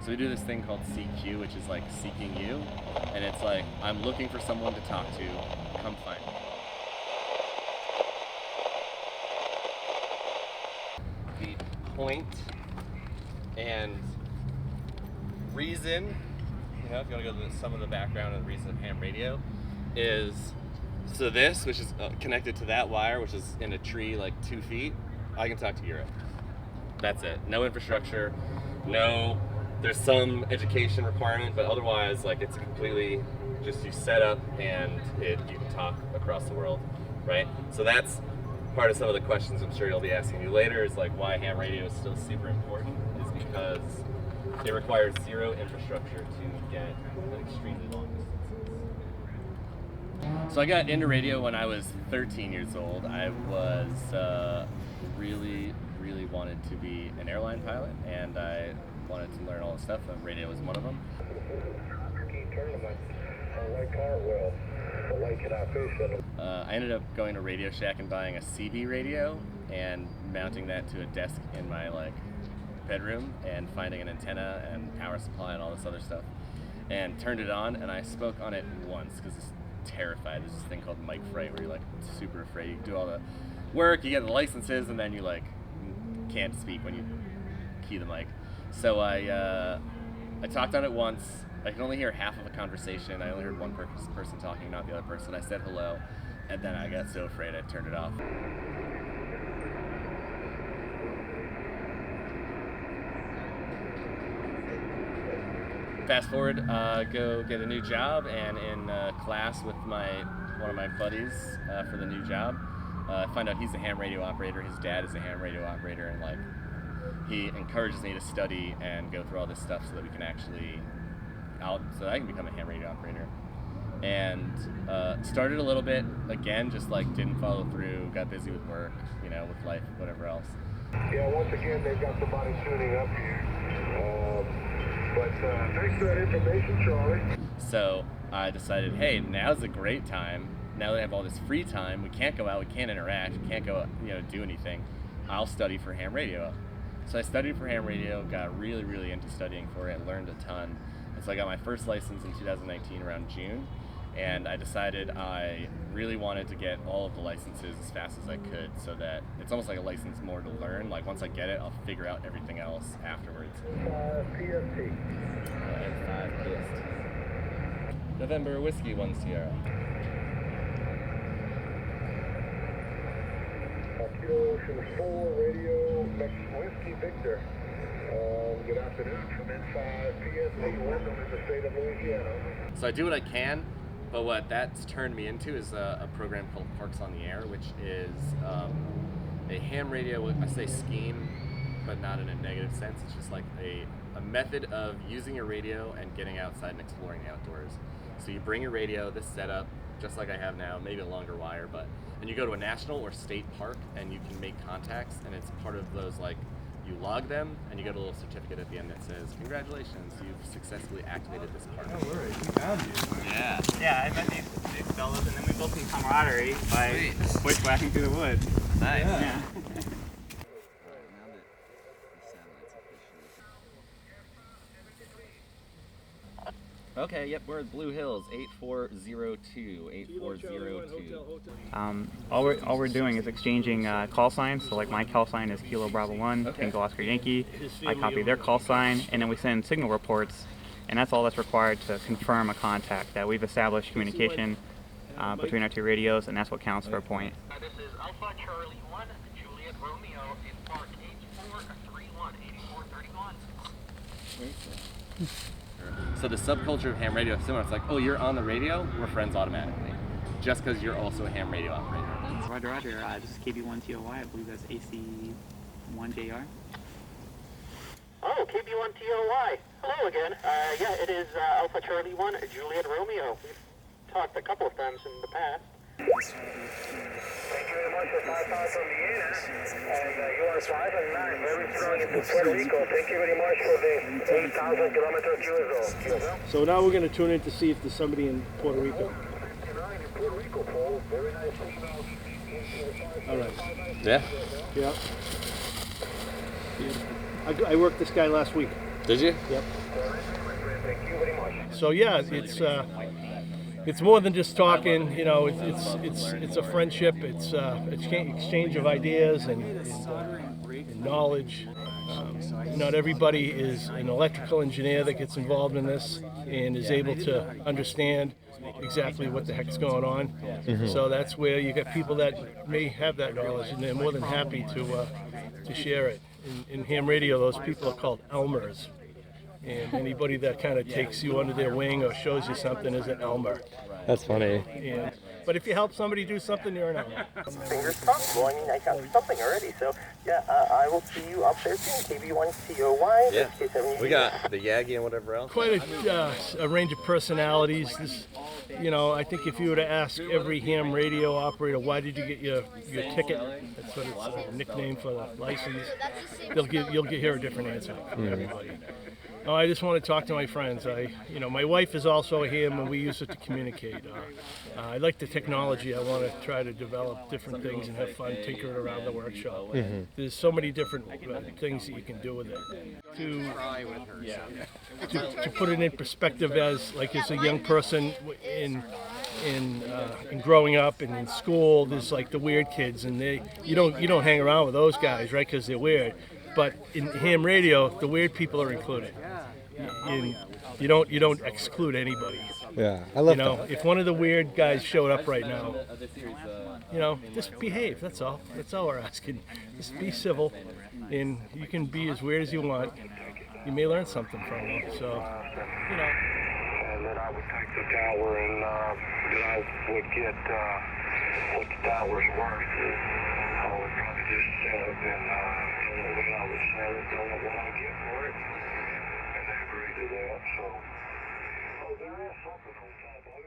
So we do this thing called CQ, which is like seeking you, and it's like, I'm looking for someone to talk to, come find me. The point and reason, you know, if you want to go to some of the background and the reason of ham radio, is so this, which is connected to that wire, which is in a tree like 2 feet, I can talk to Europe. That's it. No infrastructure, no, there's some education requirement, but otherwise, like, it's completely just you set up and you can talk across the world, right? So that's part of some of the questions I'm sure you'll be asking me later, is like why ham radio is still super important, is because it requires zero infrastructure to get an extremely long distances. So I got into radio when I was 13 years old. I was really wanted to be an airline pilot, and I wanted to learn all the stuff, and radio was one of them. I ended up going to Radio Shack and buying a CB radio and mounting that to a desk in my bedroom and finding an antenna and power supply and all this other stuff, and turned it on, and I spoke on it once because it's terrified. There's this thing called mic fright where you're super afraid. You do all the work, you get the licenses, and then you can't speak when you key the mic. So I talked on it once. I could only hear half of a conversation. I only heard one person talking, not the other person. I said hello, and then I got so afraid I turned it off. Fast forward, go get a new job, and in class with one of my buddies for the new job, I find out he's a ham radio operator. His dad is a ham radio operator, and he encourages me to study and go through all this stuff so that we can so that I can become a ham radio operator. And started a little bit, again, just didn't follow through, got busy with work, with life, whatever else. Yeah, once again, they've got somebody tuning up here. But thanks for that information, Charlie. So I decided, hey, now's a great time. Now that I have all this free time, we can't go out, we can't interact, we can't go, do anything. I'll study for ham radio. So I studied for ham radio, got really into studying for it, learned a ton. And so I got my first license in 2019 around June, and I decided I really wanted to get all of the licenses as fast as I could, so that it's almost like a license more to learn. Once I get it, I'll figure out everything else afterwards. PST. M5 PST. November Whiskey 1 Sierra. Kilo Ocean 4 Radio Whiskey Victor. Good afternoon from N5 PST, welcome in the state of Louisiana. So I do what I can, but what that's turned me into is a program called Parks on the Air, which is a ham radio, I say scheme, but not in a negative sense. It's just a method of using your radio and getting outside and exploring the outdoors. So you bring your radio, this setup, just like I have now, maybe a longer wire, and you go to a national or state park and you can make contacts, and it's part of those you log them, and you get a little certificate at the end that says, congratulations, you've successfully activated this park. No worries, we found you. Yeah. Yeah, I met these fellas, and then we built some camaraderie by bushwhacking through the woods. Nice. Yeah. Okay, yep, we're at Blue Hills, 8402, 8402. All we're doing is exchanging call signs. So my call sign is Kilo Bravo 1, Tango Oscar Yankee. I copy their call sign, and then we send signal reports, and that's all that's required to confirm a contact, that we've established communication between our two radios, and that's what counts for a point. This is Alpha Charlie 1, Juliet Romeo, in Park 8431, 8431. So the subculture of ham radio is similar. It's like, oh, you're on the radio, we're friends automatically, just because you're also a ham radio operator. Roger. This is KB1TOY. I believe that's AC1JR. Oh, KB1TOY. Hello again. Yeah, it is Alpha Charlie 1, Juliet Romeo. We've talked a couple of times in the past. Thank you very much for 5,000 from Vienna. And you are 5 and 9, very strong into Puerto Rico. Thank you very much for the 8,000 kilometers QSO. So now we're going to tune in to see if there's somebody in Puerto Rico. Puerto Rico, Paul. Very nice email. All right. Yeah. Yeah. I worked this guy last week. Did you? Yep. Thank you very much. So yeah, it's more than just talking. You know, it's a friendship. It's exchange of ideas and knowledge. Not everybody is an electrical engineer that gets involved in this and is able to understand exactly what the heck's going on. So that's where you get people that may have that knowledge, and they're more than happy to share it. In ham radio, those people are called Elmers. And anybody that kind of takes you under their wing or shows you something is an Elmer. That's funny. But if you help somebody do something, you're an Elmer. Fingers crossed. Well, I mean, I got something already, so yeah, I will see you up there soon. KB1TOY. Yeah. K7. We got the Yagi and whatever else. Quite a range of personalities. This, you know, I think if you were to ask every ham radio operator, why did you get your ticket? That's what it's a nickname for the license. You'll hear a different answer from everybody. Oh, I just want to talk to my friends. My wife is also a ham, and we use it to communicate. I like the technology. I want to try to develop different things and have fun tinkering around the workshop. There's so many different things that you can do with it. To put it in perspective, as a young person in growing up and in school, there's like the weird kids, and you don't hang around with those guys, right? Because they're weird. But in ham radio, the weird people are included. You don't exclude anybody. Yeah, I love that. If one of the weird guys showed up right now, just behave. That's all. That's all we're asking. Just be civil, and you can be as weird as you want. You may learn something from them. So, And then I would take the tower and then I would get what the tower's worth is. I would probably just set up and when I would sell it, tell them what I get for it. And they agreed to that, so. Oh, there is something on top of